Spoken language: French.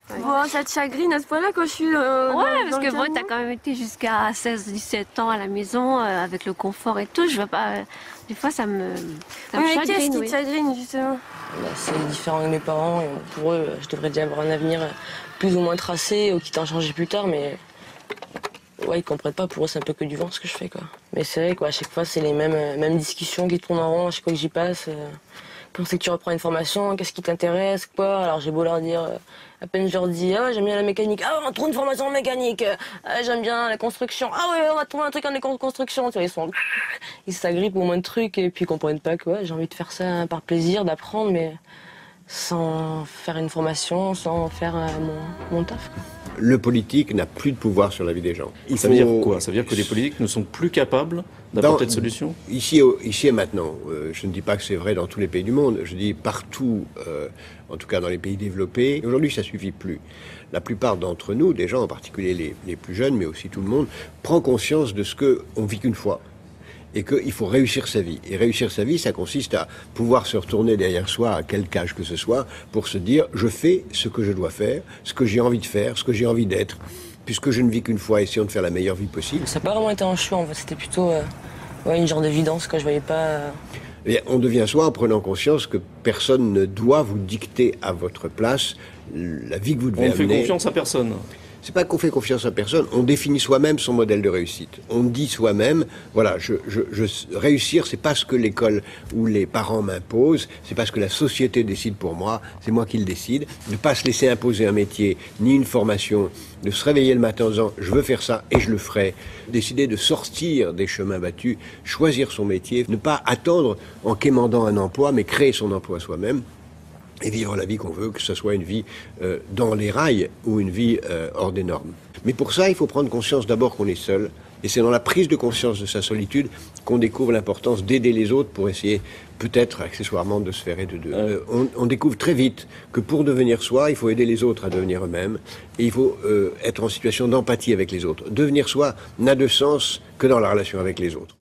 Ouais. Bon, ça te chagrine à ce point-là quand je suis Parce que bon, camion. t'as quand même été jusqu'à 16-17 ans à la maison avec le confort et tout. Je veux pas. Des fois, ça me Oui, mais qu'est-ce chagrine, qui oui. te chagrine, justement? Bah, c'est différent avec mes parents. Et pour eux, je devrais déjà avoir un avenir plus ou moins tracé ou quitte à en changer plus tard, mais ouais, ils comprennent pas. Pour eux, c'est un peu que du vent ce que je fais, quoi. Mais c'est vrai, quoi, à chaque fois, c'est les mêmes discussions qui tournent en rond à chaque fois que j'y passe. Quand c'est que tu reprends une formation, qu'est-ce qui t'intéresse, quoi? Alors j'ai beau leur dire, à peine je leur dis, ah ouais, j'aime bien la mécanique, ah ouais, on trouve une formation en mécanique, ah, j'aime bien la construction, ah ouais, on va trouver un truc en construction. Tu vois, ils s'agrippent au moins de trucs et puis ils comprennent pas que ouais, j'ai envie de faire ça par plaisir, d'apprendre, mais sans faire une formation, sans faire mon taf, quoi. Le politique n'a plus de pouvoir sur la vie des gens. Ça veut dire quoi? Ça veut dire que les politiques ne sont plus capables d'apporter de solutions? Ici et maintenant. Je ne dis pas que c'est vrai dans tous les pays du monde. Je dis partout, en tout cas dans les pays développés. Aujourd'hui, ça suffit plus. La plupart d'entre nous, des gens en particulier les plus jeunes, mais aussi tout le monde, prend conscience de ce qu'on vit qu'une fois. Et qu'il faut réussir sa vie. Et réussir sa vie, ça consiste à pouvoir se retourner derrière soi, à quelque âge que ce soit, pour se dire, je fais ce que je dois faire, ce que j'ai envie de faire, ce que j'ai envie d'être. Puisque je ne vis qu'une fois, essayons de faire la meilleure vie possible. Ça n'a pas vraiment été un choix, en fait. C'était plutôt une genre d'évidence, quoi. Je voyais pas... Et on devient soi en prenant conscience que personne ne doit vous dicter à votre place la vie que vous devez On ne fait amener. confiance à personne. C'est pas qu'on fait confiance à personne, on définit soi-même son modèle de réussite. On dit soi-même, voilà, réussir, c'est pas ce que l'école ou les parents m'imposent, c'est pas ce que la société décide pour moi, c'est moi qui le décide. Ne pas se laisser imposer un métier, ni une formation, de se réveiller le matin en disant, je veux faire ça et je le ferai. Décider de sortir des chemins battus, choisir son métier, ne pas attendre en quémandant un emploi, mais créer son emploi soi-même. Et vivre la vie qu'on veut, que ce soit une vie dans les rails ou une vie hors des normes. Mais pour ça, il faut prendre conscience d'abord qu'on est seul. Et c'est dans la prise de conscience de sa solitude qu'on découvre l'importance d'aider les autres pour essayer, peut-être accessoirement, de se faire aider d'eux. On découvre très vite que pour devenir soi, il faut aider les autres à devenir eux-mêmes. Et il faut être en situation d'empathie avec les autres. Devenir soi n'a de sens que dans la relation avec les autres.